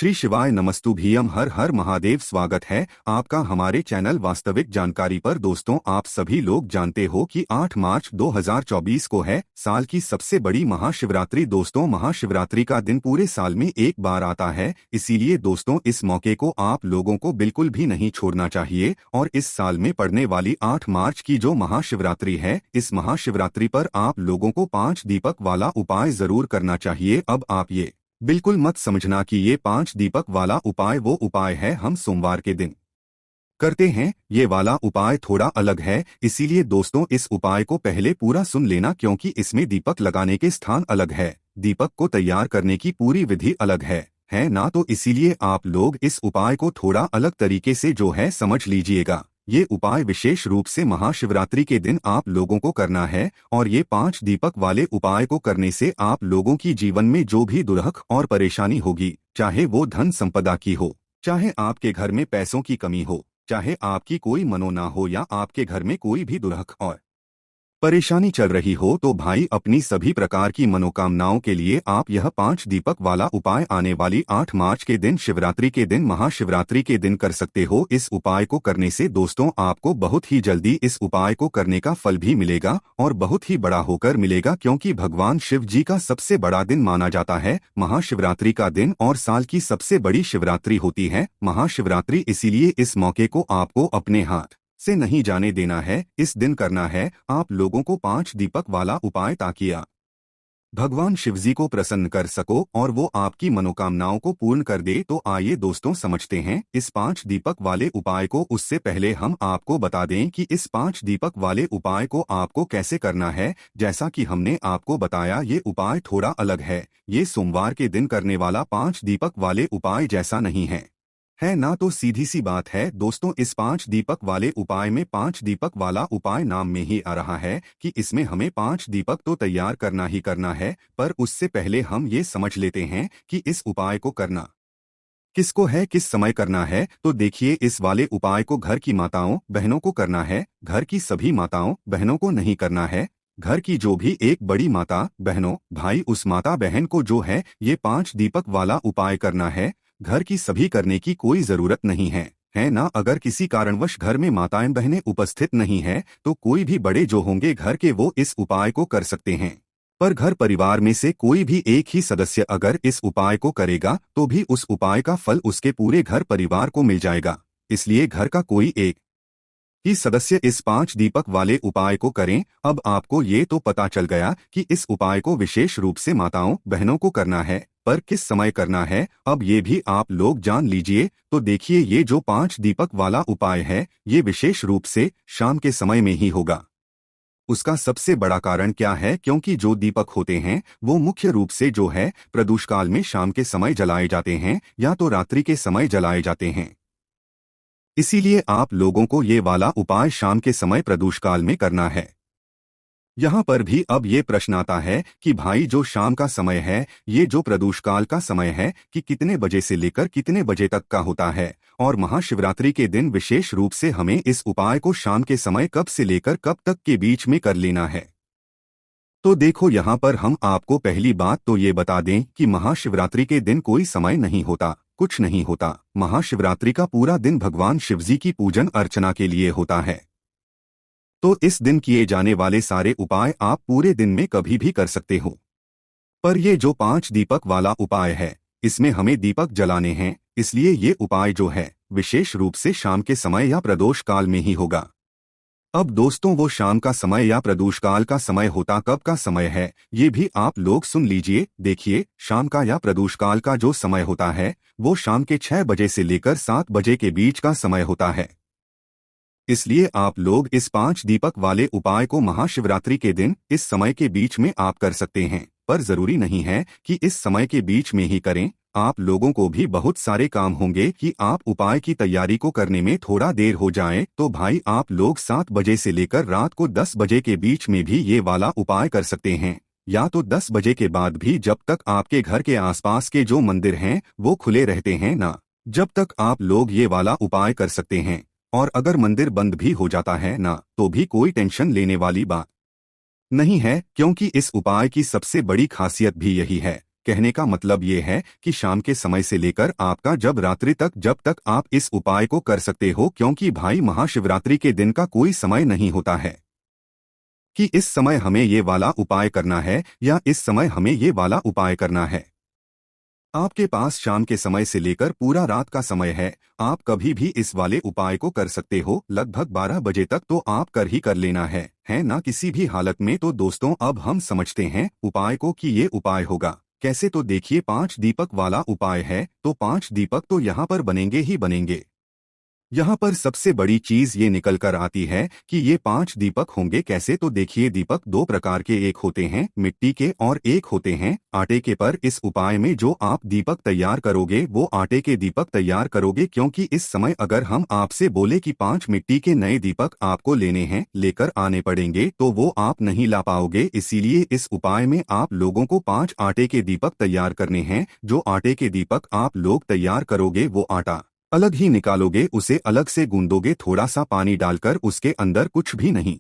श्री शिवाय नमस्तुभ्यम हर हर महादेव। स्वागत है आपका हमारे चैनल वास्तविक जानकारी पर। दोस्तों, आप सभी लोग जानते हो कि 8 मार्च 2024 को है साल की सबसे बड़ी महाशिवरात्रि। दोस्तों, महाशिवरात्रि का दिन पूरे साल में एक बार आता है, इसीलिए दोस्तों इस मौके को आप लोगों को बिल्कुल भी नहीं छोड़ना चाहिए। और इस साल में पड़ने वाली 8 मार्च की जो महाशिवरात्रि है, इस महाशिवरात्रि पर आप लोगों को 5 दीपक वाला उपाय जरूर करना चाहिए। अब आप ये बिल्कुल मत समझना कि ये 5 दीपक वाला उपाय वो उपाय है हम सोमवार के दिन करते हैं। ये वाला उपाय थोड़ा अलग है, इसीलिए दोस्तों इस उपाय को पहले पूरा सुन लेना, क्योंकि इसमें दीपक लगाने के स्थान अलग है, दीपक को तैयार करने की पूरी विधि अलग है ना। तो इसीलिए आप लोग इस उपाय को थोड़ा अलग तरीके से जो है समझ लीजिएगा। ये उपाय विशेष रूप से महाशिवरात्रि के दिन आप लोगों को करना है, और ये 5 दीपक वाले उपाय को करने से आप लोगों की जीवन में जो भी दुर्लभ और परेशानी होगी, चाहे वो धन संपदा की हो, चाहे आपके घर में पैसों की कमी हो, चाहे आपकी कोई मनोना हो, या आपके घर में कोई भी दुर्लभ और परेशानी चल रही हो, तो भाई अपनी सभी प्रकार की मनोकामनाओं के लिए आप यह 5 दीपक वाला उपाय आने वाली 8 मार्च के दिन, शिवरात्रि के दिन, महाशिवरात्रि के दिन कर सकते हो। इस उपाय को करने से दोस्तों आपको बहुत ही जल्दी इस उपाय को करने का फल भी मिलेगा, और बहुत ही बड़ा होकर मिलेगा, क्योंकि भगवान शिव जी का सबसे बड़ा दिन माना जाता है महाशिवरात्रि का दिन, और साल की सबसे बड़ी शिवरात्रि होती है महाशिवरात्रि। इसीलिए इस मौके को आपको अपने हाथ से नहीं जाने देना है। इस दिन करना है आप लोगों को 5 दीपक वाला उपाय, ताकि आप भगवान शिवजी को प्रसन्न कर सको और वो आपकी मनोकामनाओं को पूर्ण कर दे। तो आइए दोस्तों समझते हैं इस 5 दीपक वाले उपाय को। उससे पहले हम आपको बता दें कि इस 5 दीपक वाले उपाय को आपको कैसे करना है। जैसा कि हमने आपको बताया, ये उपाय थोड़ा अलग है। ये सोमवार के दिन करने वाला 5 दीपक वाले उपाय जैसा नहीं है ना। तो सीधी सी बात है दोस्तों, इस 5 दीपक वाले उपाय में 5 दीपक वाला उपाय नाम में ही आ रहा है कि इसमें हमें 5 दीपक तो तैयार करना ही करना है। पर उससे पहले हम ये समझ लेते हैं कि इस उपाय को करना किसको है, किस समय करना है। तो देखिए, इस वाले उपाय को घर की माताओं बहनों को करना है। घर की सभी माताओं बहनों को नहीं करना है। घर की जो भी एक बड़ी माता बहनों भाई, उस माता बहन को जो है ये 5 दीपक वाला उपाय करना है। घर की सभी करने की कोई जरूरत नहीं है ना। अगर किसी कारणवश घर में माताएं बहनें उपस्थित नहीं है, तो कोई भी बड़े जो होंगे घर के, वो इस उपाय को कर सकते हैं। पर घर परिवार में से कोई भी एक ही सदस्य अगर इस उपाय को करेगा, तो भी उस उपाय का फल उसके पूरे घर परिवार को मिल जाएगा। इसलिए घर का कोई एक ही सदस्य इस 5 दीपक वाले उपाय को करें। अब आपको ये तो पता चल गया कि इस उपाय को विशेष रूप से माताओं बहनों को करना है, पर किस समय करना है अब ये भी आप लोग जान लीजिए। तो देखिए, ये जो 5 दीपक वाला उपाय है, ये विशेष रूप से शाम के समय में ही होगा। उसका सबसे बड़ा कारण क्या है, क्योंकि जो दीपक होते हैं वो मुख्य रूप से जो है प्रदोष काल में शाम के समय जलाए जाते हैं, या तो रात्रि के समय जलाए जाते हैं। इसीलिए आप लोगों को ये वाला उपाय शाम के समय प्रदोष काल में करना है। यहाँ पर भी अब ये प्रश्न आता है कि भाई जो शाम का समय है, ये जो प्रदोष काल का समय है, कि कितने बजे से लेकर कितने बजे तक का होता है, और महाशिवरात्रि के दिन विशेष रूप से हमें इस उपाय को शाम के समय कब से लेकर कब तक के बीच में कर लेना है। तो देखो, यहाँ पर हम आपको पहली बात तो ये बता दें कि महाशिवरात्रि के दिन कोई समय नहीं होता, कुछ नहीं होता। महाशिवरात्रि का पूरा दिन भगवान शिवजी की पूजन अर्चना के लिए होता है। तो इस दिन किए जाने वाले सारे उपाय आप पूरे दिन में कभी भी कर सकते हो। पर ये जो 5 दीपक वाला उपाय है, इसमें हमें दीपक जलाने हैं, इसलिए ये उपाय जो है विशेष रूप से शाम के समय या प्रदोष काल में ही होगा। अब दोस्तों, वो शाम का समय या प्रदोष काल का समय होता कब का समय है, ये भी आप लोग सुन लीजिए। देखिए, शाम का या प्रदोष काल का जो समय होता है, वो शाम के 6 बजे से लेकर 7 बजे के बीच का समय होता है। इसलिए आप लोग इस 5 दीपक वाले उपाय को महाशिवरात्रि के दिन इस समय के बीच में आप कर सकते हैं। पर जरूरी नहीं है कि इस समय के बीच में ही करें। आप लोगों को भी बहुत सारे काम होंगे कि आप उपाय की तैयारी को करने में थोड़ा देर हो जाए, तो भाई आप लोग 7 बजे से लेकर रात को 10 बजे के बीच में भी ये वाला उपाय कर सकते हैं, या तो 10 बजे के बाद भी, जब तक आपके घर के आसपास के जो मंदिर हैं वो खुले रहते हैं ना, जब तक आप लोग ये वाला उपाय कर सकते हैं। और अगर मंदिर बंद भी हो जाता है ना, तो भी कोई टेंशन लेने वाली बात नहीं है, क्योंकि इस उपाय की सबसे बड़ी खासियत भी यही है। कहने का मतलब ये है कि शाम के समय से लेकर आपका जब रात्रि तक जब तक आप इस उपाय को कर सकते हो, क्योंकि भाई महाशिवरात्रि के दिन का कोई समय नहीं होता है कि इस समय हमें ये वाला उपाय करना है या इस समय हमें ये वाला उपाय करना है। आपके पास शाम के समय से लेकर पूरा रात का समय है, आप कभी भी इस वाले उपाय को कर सकते हो। लगभग 12 बजे तक तो आप कर ही कर लेना है ना किसी भी हालत में। तो दोस्तों अब हम समझते हैं उपाय को कि ये उपाय होगा कैसे। तो देखिए 5 दीपक वाला उपाय है, तो 5 दीपक तो यहाँ पर बनेंगे ही बनेंगे। यहाँ पर सबसे बड़ी चीज ये निकल कर आती है कि ये 5 दीपक होंगे कैसे। तो देखिए दीपक 2 प्रकार के, एक होते हैं मिट्टी के और एक होते हैं आटे के। पर इस उपाय में जो आप दीपक तैयार करोगे वो आटे के दीपक तैयार करोगे, क्योंकि इस समय अगर हम आपसे बोले कि 5 मिट्टी के नए दीपक आपको लेने हैं, लेकर आने पड़ेंगे, तो वो आप नहीं ला पाओगे। इसीलिए इस उपाय में आप लोगों को 5 आटे के दीपक तैयार करने हैं। जो आटे के दीपक आप लोग तैयार करोगे वो आटा अलग ही निकालोगे, उसे अलग से गूंदोगे, थोड़ा सा पानी डालकर। उसके अंदर कुछ भी नहीं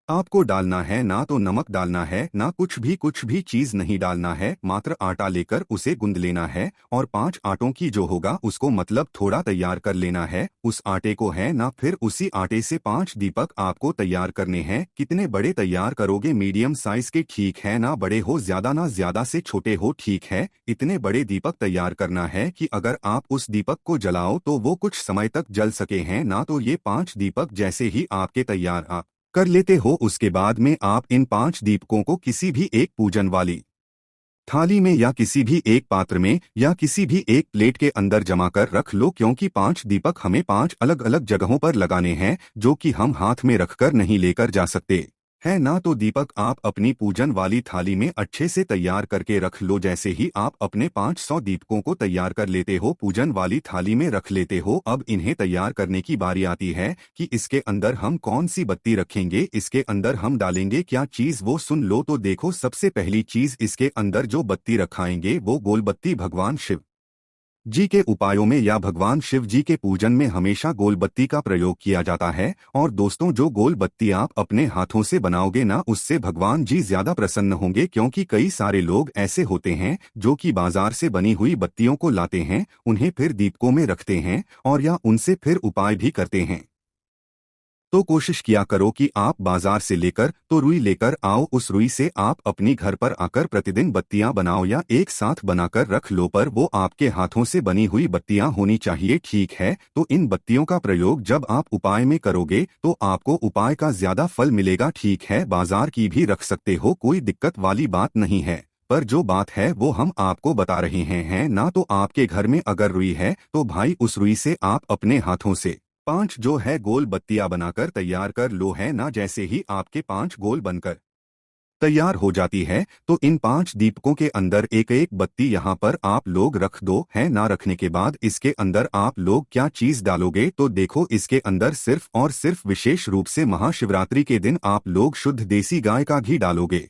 आपको डालना है, ना तो नमक डालना है, ना कुछ भी चीज नहीं डालना है। मात्र आटा लेकर उसे गूंद लेना है और 5 आटों की जो होगा उसको मतलब थोड़ा तैयार कर लेना है उस आटे को, है ना। फिर उसी आटे से 5 दीपक आपको तैयार करने हैं। कितने बड़े तैयार करोगे? मीडियम साइज के, ठीक है ना। बड़े हो ज्यादा ना ज्यादा से छोटे हो, ठीक है। इतने बड़े दीपक तैयार करना है कि अगर आप उस दीपक को जलाओ तो वो कुछ समय तक जल सके, हैं ना। तो ये 5 दीपक जैसे ही आपके तैयार आप कर लेते हो, उसके बाद में आप इन 5 दीपकों को किसी भी एक पूजन वाली थाली में या किसी भी एक पात्र में या किसी भी एक प्लेट के अंदर जमा कर रख लो, क्योंकि 5 दीपक हमें 5 अलग अलग जगहों पर लगाने हैं, जो कि हम हाथ में रखकर नहीं लेकर जा सकते, है ना। तो दीपक आप अपनी पूजन वाली थाली में अच्छे से तैयार करके रख लो। जैसे ही आप अपने 500 दीपकों को तैयार कर लेते हो, पूजन वाली थाली में रख लेते हो, अब इन्हें तैयार करने की बारी आती है कि इसके अंदर हम कौन सी बत्ती रखेंगे, इसके अंदर हम डालेंगे क्या चीज, वो सुन लो। तो देखो सबसे पहली चीज इसके अंदर जो बत्ती रखाएंगे वो गोल बत्ती। भगवान शिव जी के उपायों में या भगवान शिव जी के पूजन में हमेशा गोल बत्ती का प्रयोग किया जाता है। और दोस्तों जो गोल बत्ती आप अपने हाथों से बनाओगे ना, उससे भगवान जी ज्यादा प्रसन्न होंगे, क्योंकि कई सारे लोग ऐसे होते हैं जो कि बाजार से बनी हुई बत्तियों को लाते हैं, उन्हें फिर दीपकों में रखते हैं और या उनसे फिर उपाय भी करते हैं। तो कोशिश किया करो कि आप बाजार से लेकर तो रुई लेकर आओ, उस रुई से आप अपनी घर पर आकर प्रतिदिन बत्तियां बनाओ या एक साथ बनाकर रख लो, पर वो आपके हाथों से बनी हुई बत्तियां होनी चाहिए, ठीक है। तो इन बत्तियों का प्रयोग जब आप उपाय में करोगे तो आपको उपाय का ज्यादा फल मिलेगा, ठीक है। बाजार की भी रख सकते हो, कोई दिक्कत वाली बात नहीं है, पर जो बात है वो हम आपको बता रहे हैं, है ना। तो आपके घर में अगर रुई है तो भाई उस रुई से आप अपने हाथों से 5 जो है गोल बत्तियां बनाकर तैयार कर लो, है ना। जैसे ही आपके 5 गोल बनकर तैयार हो जाती है तो इन 5 दीपकों के अंदर एक एक बत्ती यहाँ पर आप लोग रख दो, है ना। रखने के बाद इसके अंदर आप लोग क्या चीज डालोगे? तो देखो इसके अंदर सिर्फ और सिर्फ विशेष रूप से महाशिवरात्रि के दिन आप लोग शुद्ध देसी गाय का घी डालोगे।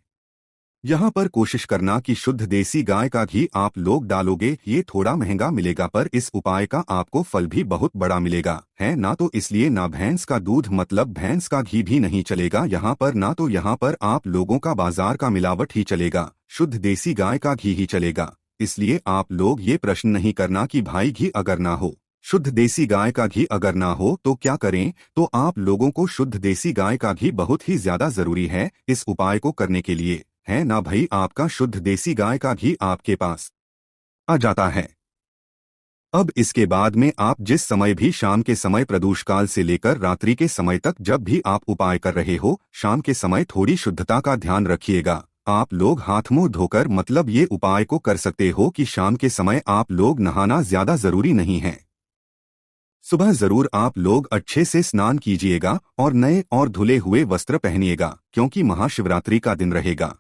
यहाँ पर कोशिश करना कि शुद्ध देसी गाय का घी आप लोग डालोगे। ये थोड़ा महंगा मिलेगा पर इस उपाय का आपको फल भी बहुत बड़ा मिलेगा, है ना। तो इसलिए ना भैंस का दूध मतलब भैंस का घी भी नहीं चलेगा यहाँ पर, ना तो यहाँ पर आप लोगों का बाजार का मिलावट ही चलेगा, शुद्ध देसी गाय का घी ही चलेगा। इसलिए आप लोग ये प्रश्न नहीं करना कि भाई घी अगर ना हो, शुद्ध देसी गाय का घी अगर ना हो तो क्या करें। तो आप लोगों को शुद्ध देसी गाय का घी बहुत ही ज्यादा जरूरी है इस उपाय को करने के लिए, है ना भाई। आपका शुद्ध देसी गाय का घी आपके पास आ जाता है। अब इसके बाद में आप जिस समय भी शाम के समय प्रदोष काल से लेकर रात्रि के समय तक जब भी आप उपाय कर रहे हो, शाम के समय थोड़ी शुद्धता का ध्यान रखिएगा। आप लोग हाथ मुंह धोकर मतलब ये उपाय को कर सकते हो कि शाम के समय आप लोग नहाना ज्यादा जरूरी नहीं है। सुबह जरूर आप लोग अच्छे से स्नान कीजिएगा और नए और धुले हुए वस्त्र पहनिएगा, क्योंकि महाशिवरात्रि का दिन रहेगा।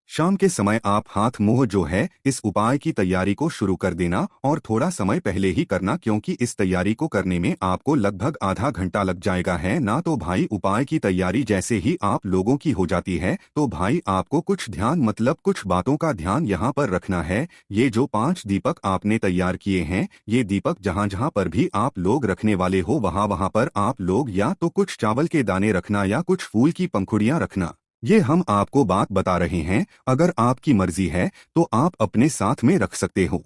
शाम के समय आप हाथ मुंह जो है इस उपाय की तैयारी को शुरू कर देना और थोड़ा समय पहले ही करना, क्योंकि इस तैयारी को करने में आपको लगभग आधा घंटा लग जाएगा, है ना। तो भाई उपाय की तैयारी जैसे ही आप लोगों की हो जाती है तो भाई आपको कुछ ध्यान मतलब कुछ बातों का ध्यान यहाँ पर रखना है। ये जो 5 दीपक आपने तैयार किए हैं, ये दीपक जहाँ जहाँ पर भी आप लोग रखने वाले हो वहाँ वहाँ पर आप लोग या तो कुछ चावल के दाने रखना या कुछ फूल की पंखुड़ियाँ रखना। ये हम आपको बात बता रहे हैं, अगर आपकी मर्जी है तो आप अपने साथ में रख सकते हो।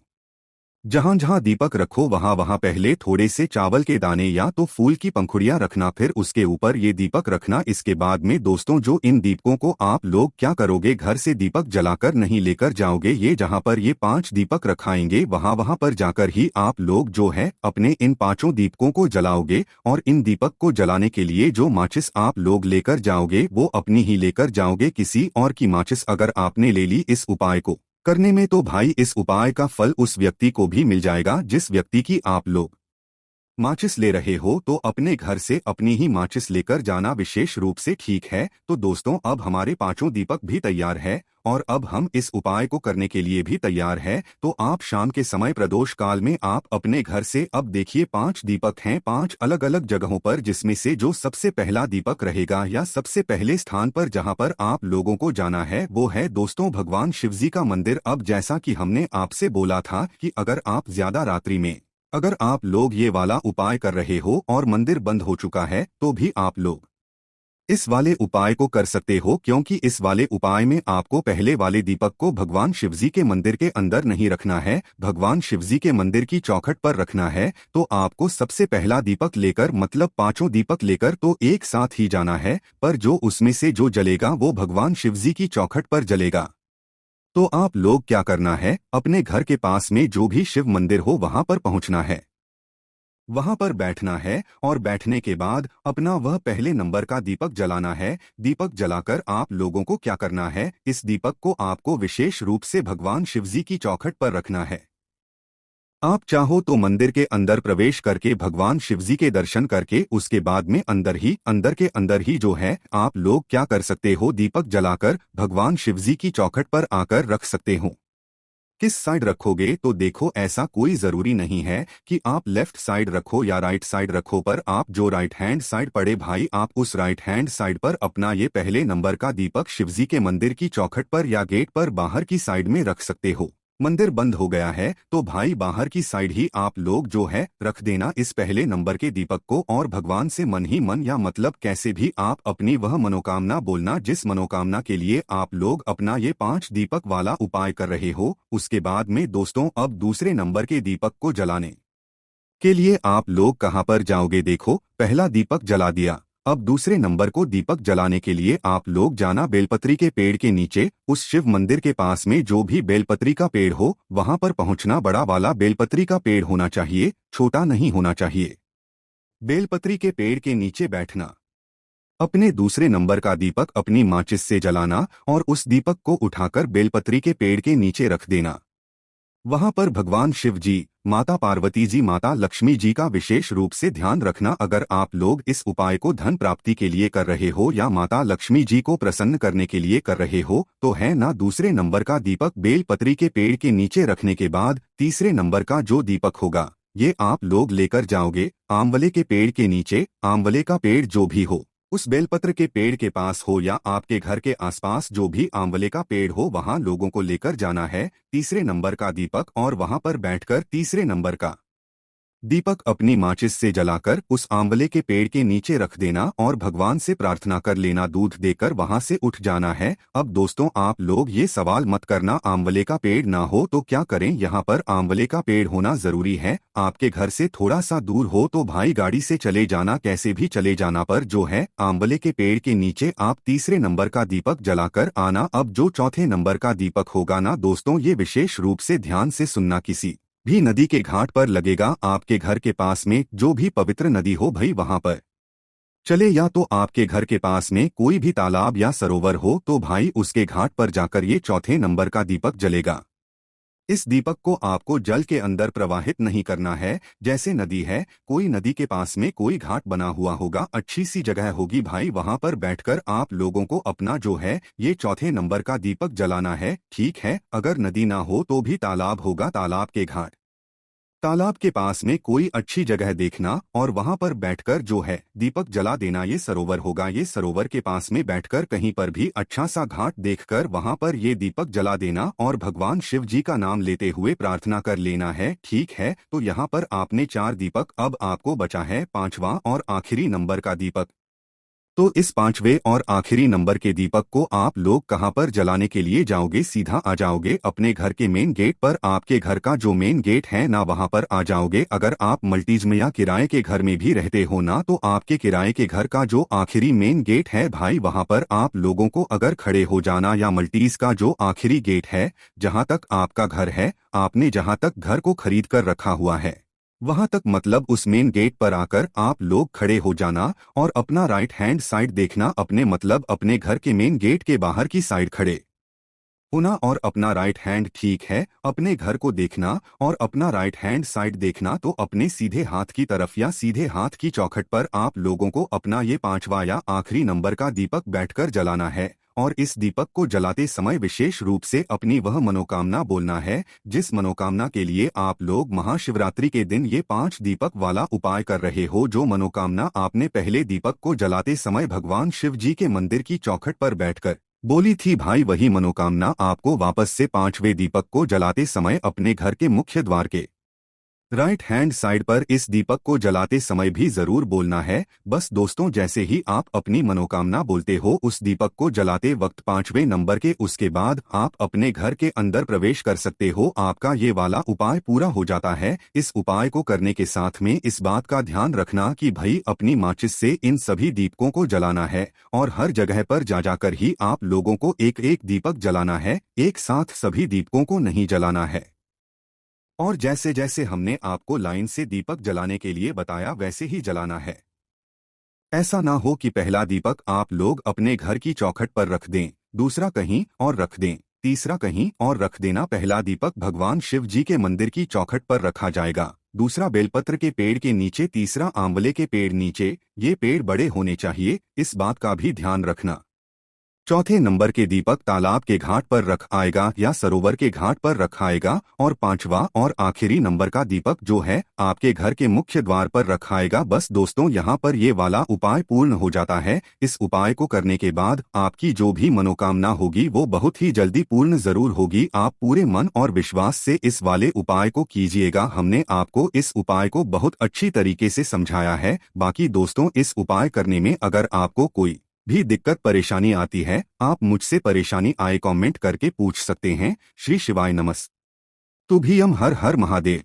जहां जहां दीपक रखो वहां वहां पहले थोड़े से चावल के दाने या तो फूल की पंखुड़ियां रखना, फिर उसके ऊपर ये दीपक रखना। इसके बाद में दोस्तों जो इन दीपकों को आप लोग क्या करोगे, घर से दीपक जलाकर नहीं लेकर जाओगे। ये जहां पर ये 5 दीपक रखाएंगे वहां वहां पर जाकर ही आप लोग जो है अपने इन 5 दीपकों को जलाओगे। और इन दीपक को जलाने के लिए जो माचिस आप लोग लेकर जाओगे वो अपनी ही लेकर जाओगे, किसी और की माचिस अगर आपने ले ली इस उपाय को करने में तो भाई इस उपाय का फल उस व्यक्ति को भी मिल जाएगा जिस व्यक्ति की आप लोग माचिस ले रहे हो। तो अपने घर से अपनी ही माचिस लेकर जाना विशेष रूप से ठीक है। तो दोस्तों अब हमारे 5 दीपक भी तैयार है और अब हम इस उपाय को करने के लिए भी तैयार है। तो आप शाम के समय प्रदोष काल में आप अपने घर से अब देखिए 5 दीपक हैं 5 अलग अलग जगहों पर, जिसमें से जो सबसे पहला दीपक रहेगा या सबसे पहले स्थान पर जहां पर आप लोगों को जाना है वो है दोस्तों भगवान शिवजी का मंदिर। अब जैसा कि हमने आपसे बोला था कि अगर आप ज्यादा रात्रि में अगर आप लोग ये वाला उपाय कर रहे हो और मंदिर बंद हो चुका है तो भी आप लोग इस वाले उपाय को कर सकते हो, क्योंकि इस वाले उपाय में आपको पहले वाले दीपक को भगवान शिवजी के मंदिर के अंदर नहीं रखना है, भगवान शिवजी के मंदिर की चौखट पर रखना है। तो आपको सबसे पहला दीपक लेकर मतलब 5 दीपक लेकर तो एक साथ ही जाना है, पर जो उसमें से जो जलेगा वो भगवान शिवजी की चौखट पर जलेगा। तो आप लोग क्या करना है, अपने घर के पास में जो भी शिव मंदिर हो वहां पर पहुंचना है, वहां पर बैठना है और बैठने के बाद अपना वह पहले नंबर का दीपक जलाना है। दीपक जलाकर आप लोगों को क्या करना है, इस दीपक को आपको विशेष रूप से भगवान शिवजी की चौखट पर रखना है। आप चाहो तो मंदिर के अंदर प्रवेश करके भगवान शिवजी के दर्शन करके उसके बाद में अंदर के अंदर ही जो है आप लोग क्या कर सकते हो, दीपक जलाकर भगवान शिवजी की चौखट पर आकर रख सकते हो। किस साइड रखोगे तो देखो ऐसा कोई जरूरी नहीं है कि आप लेफ्ट साइड रखो या राइट साइड रखो, पर आप जो राइट हैंड साइड पड़े भाई आप उस राइट हैंड साइड पर अपना ये पहले नंबर का दीपक शिवजी के मंदिर की चौखट पर या गेट पर बाहर की साइड में रख सकते हो। मंदिर बंद हो गया है तो भाई बाहर की साइड ही आप लोग जो है रख देना इस पहले नंबर के दीपक को, और भगवान से मन ही मन या मतलब कैसे भी आप अपनी वह मनोकामना बोलना जिस मनोकामना के लिए आप लोग अपना ये 5 दीपक वाला उपाय कर रहे हो। उसके बाद में दोस्तों अब दूसरे नंबर के दीपक को जलाने के लिए आप लोग कहां पर जाओगे, देखो पहला दीपक जला दिया, अब दूसरे नंबर को दीपक जलाने के लिए आप लोग जाना बेलपत्री के पेड़ के नीचे, उस शिव मंदिर के पास में जो भी बेलपत्री का पेड़ हो वहां पर पहुंचना। बड़ा वाला बेलपत्री का पेड़ होना चाहिए, छोटा नहीं होना चाहिए। बेलपत्री के पेड़ के नीचे बैठना, अपने दूसरे नंबर का दीपक अपनी माचिस से जलाना और उस दीपक को उठाकर बेलपत्री के पेड़ के नीचे रख देना। वहां पर भगवान शिव जी, माता पार्वती जी, माता लक्ष्मी जी का विशेष रूप से ध्यान रखना। अगर आप लोग इस उपाय को धन प्राप्ति के लिए कर रहे हो या माता लक्ष्मी जी को प्रसन्न करने के लिए कर रहे हो तो है ना दूसरे नंबर का दीपक बेलपत्री के पेड़ के नीचे रखने के बाद तीसरे नंबर का जो दीपक होगा ये आप लोग लेकर जाओगे आंवले के पेड़ के नीचे। आंवले का पेड़ जो भी हो उस बेलपत्र के पेड़ के पास हो या आपके घर के आसपास जो भी आंवले का पेड़ हो वहां लोगों को लेकर जाना है तीसरे नंबर का दीपक, और वहां पर बैठकर तीसरे नंबर का दीपक अपनी माचिस से जलाकर उस आंवले के पेड़ के नीचे रख देना और भगवान से प्रार्थना कर लेना, दूध देकर वहां से उठ जाना है। अब दोस्तों आप लोग ये सवाल मत करना आंवले का पेड़ ना हो तो क्या करें, यहाँ पर आंवले का पेड़ होना जरूरी है। आपके घर से थोड़ा सा दूर हो तो भाई गाड़ी से चले जाना, कैसे भी चले जाना, पर जो है आंवले के पेड़ के नीचे आप तीसरे नंबर का दीपक जलाकर आना। अब जो चौथे नंबर का दीपक होगा ना दोस्तों ये विशेष रूप से ध्यान से सुनना, किसी भी नदी के घाट पर लगेगा। आपके घर के पास में जो भी पवित्र नदी हो भाई वहां पर चले, या तो आपके घर के पास में कोई भी तालाब या सरोवर हो तो भाई उसके घाट पर जाकर ये चौथे नंबर का दीपक जलेगा। इस दीपक को आपको जल के अंदर प्रवाहित नहीं करना है, जैसे नदी है, कोई नदी के पास में कोई घाट बना हुआ होगा, अच्छी सी जगह होगी भाई, वहां पर बैठकर आप लोगों को अपना जो है ये चौथे नंबर का दीपक जलाना है। ठीक है, अगर नदी ना हो तो भी तालाब होगा, तालाब के घाट तालाब के पास में कोई अच्छी जगह देखना और वहां पर बैठकर जो है दीपक जला देना। ये सरोवर होगा, ये सरोवर के पास में बैठकर कहीं पर भी अच्छा सा घाट देखकर वहां पर ये दीपक जला देना और भगवान शिव जी का नाम लेते हुए प्रार्थना कर लेना है। ठीक है, तो यहाँ पर आपने 4 दीपक, अब आपको बचा है 5वां और आखिरी नंबर का दीपक। तो इस पांचवें और आखिरी नंबर के दीपक को आप लोग कहां पर जलाने के लिए जाओगे? सीधा आ जाओगे अपने घर के मेन गेट पर। आपके घर का जो मेन गेट है ना, वहां पर आ जाओगे। अगर आप मल्टीज में या किराए के घर में भी रहते हो ना, तो आपके किराए के घर का जो आखिरी मेन गेट है भाई, वहां पर आप लोगों को अगर खड़े हो जाना, या मल्टीज का जो आखिरी गेट है जहां तक आपका घर है, आपने जहां तक घर को खरीद कर रखा हुआ है वहां तक, मतलब उस मेन गेट पर आकर आप लोग खड़े हो जाना और अपना राइट हैंड साइड देखना। अपने मतलब अपने घर के मेन गेट के बाहर की साइड खड़े होना और अपना राइट हैंड, ठीक है, अपने घर को देखना और अपना राइट हैंड साइड देखना। तो अपने सीधे हाथ की तरफ या सीधे हाथ की चौखट पर आप लोगों को अपना ये पांचवा या आखिरी नंबर का दीपक बैठकर जलाना है। और इस दीपक को जलाते समय विशेष रूप से अपनी वह मनोकामना बोलना है जिस मनोकामना के लिए आप लोग महाशिवरात्रि के दिन ये 5 दीपक वाला उपाय कर रहे हो। जो मनोकामना आपने पहले दीपक को जलाते समय भगवान शिव जी के मंदिर की चौखट पर बैठकर बोली थी भाई, वही मनोकामना आपको वापस से 5वें दीपक को जलाते समय अपने घर के मुख्य द्वार के राइट हैंड साइड पर इस दीपक को जलाते समय भी जरूर बोलना है। बस दोस्तों, जैसे ही आप अपनी मनोकामना बोलते हो उस दीपक को जलाते वक्त 5वें नंबर के, उसके बाद आप अपने घर के अंदर प्रवेश कर सकते हो। आपका ये वाला उपाय पूरा हो जाता है। इस उपाय को करने के साथ में इस बात का ध्यान रखना कि भाई अपनी माचिस से इन सभी दीपकों को जलाना है और हर जगह पर जा जाकर ही आप लोगों को एक एक दीपक जलाना है, एक साथ सभी दीपकों को नहीं जलाना है। और जैसे जैसे हमने आपको लाइन से दीपक जलाने के लिए बताया वैसे ही जलाना है। ऐसा ना हो कि पहला दीपक आप लोग अपने घर की चौखट पर रख दें, दूसरा कहीं और रख दें, तीसरा कहीं और रख देना। पहला दीपक भगवान शिव जी के मंदिर की चौखट पर रखा जाएगा, दूसरा बेलपत्र के पेड़ के नीचे, तीसरा आंवले के पेड़ नीचे। ये पेड़ बड़े होने चाहिए, इस बात का भी ध्यान रखना। चौथे नंबर के दीपक तालाब के घाट पर रख आएगा या सरोवर के घाट पर रखा आएगा। और पांचवा और आखिरी नंबर का दीपक जो है आपके घर के मुख्य द्वार पर रखा आएगा। बस दोस्तों, यहाँ पर ये वाला उपाय पूर्ण हो जाता है। इस उपाय को करने के बाद आपकी जो भी मनोकामना होगी वो बहुत ही जल्दी पूर्ण जरूर होगी। आप पूरे मन और विश्वास से इस वाले उपाय को कीजिएगा। हमने आपको इस उपाय को बहुत अच्छी तरीके से समझाया है। बाकी दोस्तों, इस उपाय करने में अगर आपको कोई भी दिक्कत परेशानी आती है, आप मुझसे परेशानी आए कमेंट करके पूछ सकते हैं। श्री शिवाय नमस्तुभ्यं। हर हर महादेव।